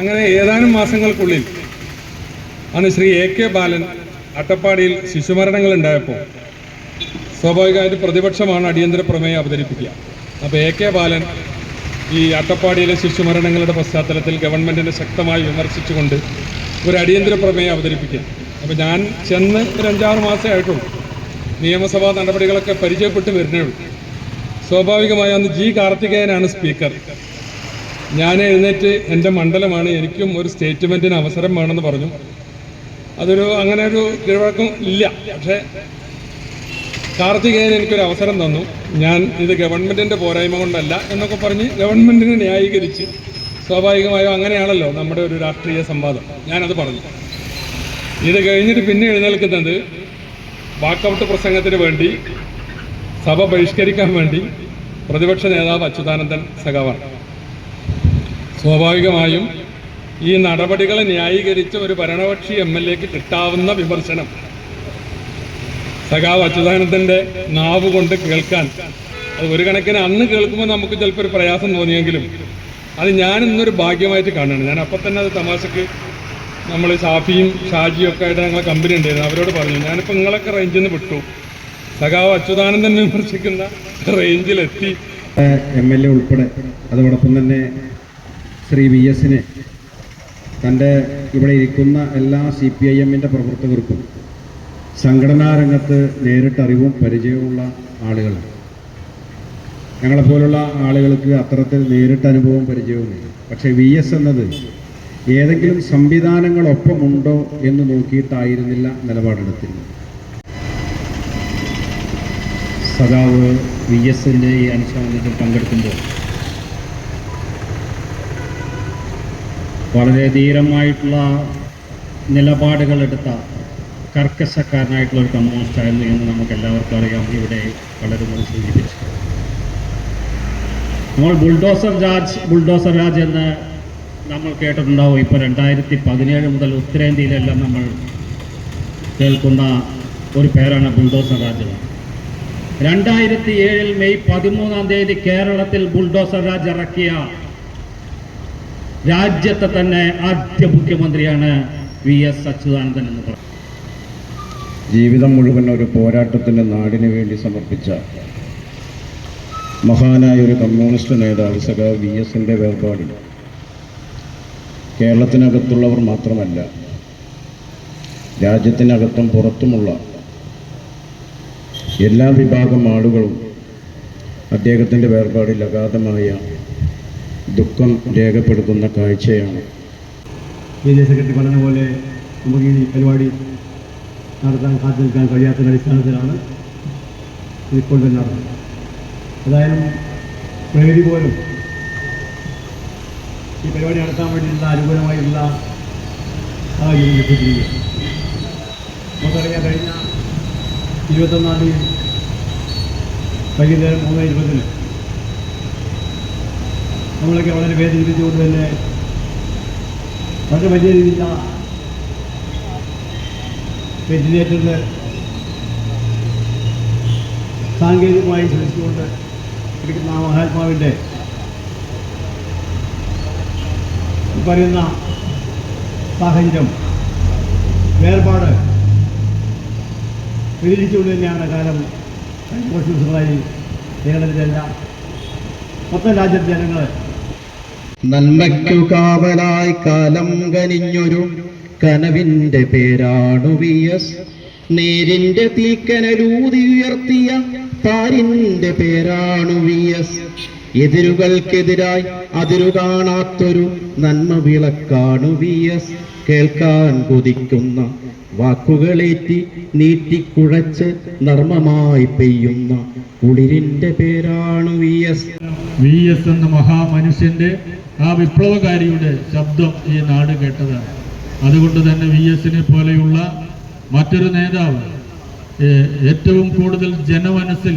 അങ്ങനെ ഏതാനും മാസങ്ങൾക്കുള്ളിൽ അന്ന് ശ്രീ AK ബാലൻ അട്ടപ്പാടിയിൽ ശിശുമരണങ്ങൾ ഉണ്ടായപ്പോൾ സ്വാഭാവികമായിട്ട് പ്രതിപക്ഷമാണ് അടിയന്തര പ്രമേയം അവതരിപ്പിക്കുക. അപ്പോൾ AK ബാലൻ ഈ അട്ടപ്പാടിയിലെ ശിശുമരണങ്ങളുടെ പശ്ചാത്തലത്തിൽ ഗവൺമെൻറ്റിനെ ശക്തമായി വിമർശിച്ചുകൊണ്ട് ഒരു അടിയന്തര പ്രമേയം അവതരിപ്പിക്കുക. അപ്പോൾ ഞാൻ ചെന്ന് ഒരു 5-6 മാസമേ ആയിട്ടുള്ളൂ. നിയമസഭാ നടപടികളൊക്കെ പരിചയപ്പെട്ട് വരുന്നേ ഉള്ളൂ. സ്വാഭാവികമായി അന്ന് G. കാർത്തികേയനാണ് സ്പീക്കർ. ഞാൻ എഴുന്നേറ്റ് എൻ്റെ മണ്ഡലമാണ്, എനിക്കും ഒരു സ്റ്റേറ്റ്മെൻറ്റിന് അവസരം വേണമെന്ന് പറഞ്ഞു. അങ്ങനെ ഒരു കീഴ്വഴക്കം ഇല്ല. പക്ഷേ കാർത്തികേയൻ എനിക്കൊരു അവസരം തന്നു. ഞാൻ ഇത് ഗവൺമെൻറ്റിൻ്റെ പോരായ്മ കൊണ്ടല്ല എന്നൊക്കെ പറഞ്ഞ് ഗവൺമെൻറ്റിനെ ന്യായീകരിച്ച്, സ്വാഭാവികമായും അങ്ങനെയാണല്ലോ നമ്മുടെ ഒരു രാഷ്ട്രീയ സംവാദം. ഞാനത് പറഞ്ഞു. ഇത് കഴിഞ്ഞിട്ട് പിന്നെ എഴുന്നേൽക്കുന്നത് വാക്കൗട്ട് പ്രസംഗത്തിന് വേണ്ടി, സഭ ബഹിഷ്കരിക്കാൻ വേണ്ടി പ്രതിപക്ഷ നേതാവ് അച്യുതാനന്ദൻ സഖാവാണ്. സ്വാഭാവികമായും ഈ നടപടികളെ ന്യായീകരിച്ച ഒരു ഭരണപക്ഷി MLAക്ക് കിട്ടാവുന്ന വിമർശനം സഖാവ് അച്യുതാനന്ദൻ്റെ നാവ് കൊണ്ട് കേൾക്കാൻ, അത് ഒരു കണക്കിന് അന്ന് കേൾക്കുമ്പോൾ നമുക്ക് ചിലപ്പോൾ ഒരു പ്രയാസം തോന്നിയെങ്കിലും അത് ഞാൻ ഇന്നൊരു ഭാഗ്യമായിട്ട് കാണുകയാണ്. ഞാൻ അപ്പം തന്നെ അത് തമാശക്ക് നമ്മൾ ഷാഫിയും ഷാജിയും ഒക്കെ ആയിട്ട് ഞങ്ങളെ കമ്പനി ഉണ്ടായിരുന്നു, അവരോട് പറഞ്ഞു, ഞാനിപ്പോൾ നിങ്ങളൊക്കെ റേഞ്ചിൽ നിന്ന് വിട്ടു, സഖാവ് അച്യുതാനന്ദൻ വിമർശിക്കുന്ന റേഞ്ചിലെത്തി. MLA ഉൾപ്പെടെ അതോടൊപ്പം തന്നെ ശ്രീ VS തൻ്റെ ഇവിടെ ഇരിക്കുന്ന എല്ലാ CPIM-ൻ്റെ പ്രവർത്തകർക്കും സംഘടനാ രംഗത്ത് നേരിട്ടറിവും പരിചയവുമുള്ള ആളുകളാണ്. ഞങ്ങളെപ്പോലുള്ള ആളുകൾക്ക് അത്തരത്തിൽ നേരിട്ട് അനുഭവവും പരിചയവുമില്ല. പക്ഷേ VS എന്നത് ഏതെങ്കിലും സംവിധാനങ്ങളൊപ്പമുണ്ടോ എന്ന് നോക്കിയിട്ടായിരുന്നില്ല നിലപാടെടുത്തിരുന്നത്. സഖാവ് VSൻ്റെ ഈ അനുശോചനത്തിൽ പങ്കെടുക്കുമ്പോൾ വളരെ ധീരമായിട്ടുള്ള നിലപാടുകളെടുത്ത കർക്കശക്കാരനായിട്ടുള്ള ഒരു കമ്മ്യൂണിസ്റ്റായിരുന്നു എന്ന് നമുക്ക് എല്ലാവർക്കും അറിയാം. ഇവിടെ പലരും സൂചിപ്പിച്ചു. നമ്മൾ ബുൾഡോസർ രാജ് എന്ന് നമ്മൾ കേട്ടിട്ടുണ്ടാവും. ഇപ്പോൾ 2017 മുതൽ ഉത്തരേന്ത്യയിലെല്ലാം നമ്മൾ കേൾക്കുന്ന ഒരു പേരാണ് ബുൾഡോസർ രാജ്. 2007 മെയ് 13 കേരളത്തിൽ ബുൾഡോസർ രാജ് ഇറക്കിയ രാജ്യത്തെ തന്നെ ആദ്യ മുഖ്യമന്ത്രിയാണ് VS അച്യുതാനന്ദൻ എന്ന് പറഞ്ഞു. ജീവിതം മുഴുവൻ ഒരു പോരാട്ടത്തിൻ്റെ നാടിന് വേണ്ടി സമർപ്പിച്ച മഹാനായ ഒരു കമ്മ്യൂണിസ്റ്റ് നേതാവ് സഖാവ് VSൻ്റെ വേർപാടിൽ കേരളത്തിനകത്തുള്ളവർ മാത്രമല്ല, രാജ്യത്തിനകത്തും പുറത്തുമുള്ള എല്ലാ വിഭാഗം ആളുകളും അദ്ദേഹത്തിൻ്റെ വേർപാടിൽ അഗാധമായ ദുഃഖം രേഖപ്പെടുത്തുന്ന കാഴ്ചയാണ്. ഏരിയ സെക്രട്ടറി പറഞ്ഞ പോലെ നമുക്ക് ഈ പരിപാടി നടത്താൻ കാത്തു നിൽക്കാൻ കഴിയാത്ത അടിസ്ഥാനത്തിലാണ് ഇപ്പോൾ തന്നെ നടന്നത്. ഏതായാലും പ്രകൃതി പോലും ഈ പരിപാടി നടത്താൻ വേണ്ടിയിട്ടുള്ള അനുകൂലമായിട്ടുള്ള സാഹചര്യം ലഭിച്ചിരിക്കുക. നമുക്കറിയാം, കഴിഞ്ഞ 21-ാം തീയതി വൈകുന്നേരം 3:20 നമ്മളൊക്കെ വളരെ വേദനിപ്പിച്ചുകൊണ്ട് തന്നെ വളരെ വലിയ രീതിയിലുള്ള വെന്റിലേറ്ററിൽ സാങ്കേതികമായി ശ്രമിച്ചുകൊണ്ട് ഇരിക്കുന്ന ആ മഹാത്മാവിൻ്റെ പറയുന്ന സാഹചര്യം, വേർപാട് വിവരിച്ചുകൊണ്ട് തന്നെയാണ് കാലം കുറച്ച് ദിവസങ്ങളായി കേരളത്തിലെല്ലാം മൊത്തം രാജ്യത്തെ ജനങ്ങൾ നന്മയ്ക്കു കാവലായി കാലം കനിഞ്ഞൊരു കനവിന്റെ പേരാണു VS. നേരിന്റെ തീക്കനലൂതി ഉയർത്തിയ താരിന്റെ പേരാണു VS. എതിരുകൾക്കെതിരായി അതിരു കാണാത്തൊരു നന്മ വിളക്കാണു VS. കേൾക്കാൻ കൊതിക്കുന്ന വാക്കുകളേറ്റി നീട്ടിക്കുഴച്ച് നർമ്മമായി പെയ്യുന്ന കുളിരിന്റെ പേരാണു VS. എന്ന മഹാമനുഷ്യന്റെ ആ വിപ്ലവകാരിയുടെ ശബ്ദം ഈ നാട് കേട്ടതാണ്. അതുകൊണ്ട് തന്നെ VSനെ പോലെയുള്ള മറ്റൊരു നേതാവ്, ഏറ്റവും കൂടുതൽ ജനമനസ്സിൽ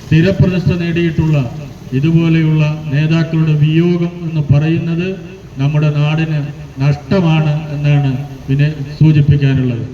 സ്ഥിരപ്രതിഷ്ഠ നേടിയിട്ടുള്ള ഇതുപോലെയുള്ള നേതാക്കളുടെ വിയോഗം എന്ന് പറയുന്നത് നമ്മുടെ നാടിന് നഷ്ടമാണ് എന്നാണ് പിന്നെ സൂചിപ്പിക്കാനുള്ളത്.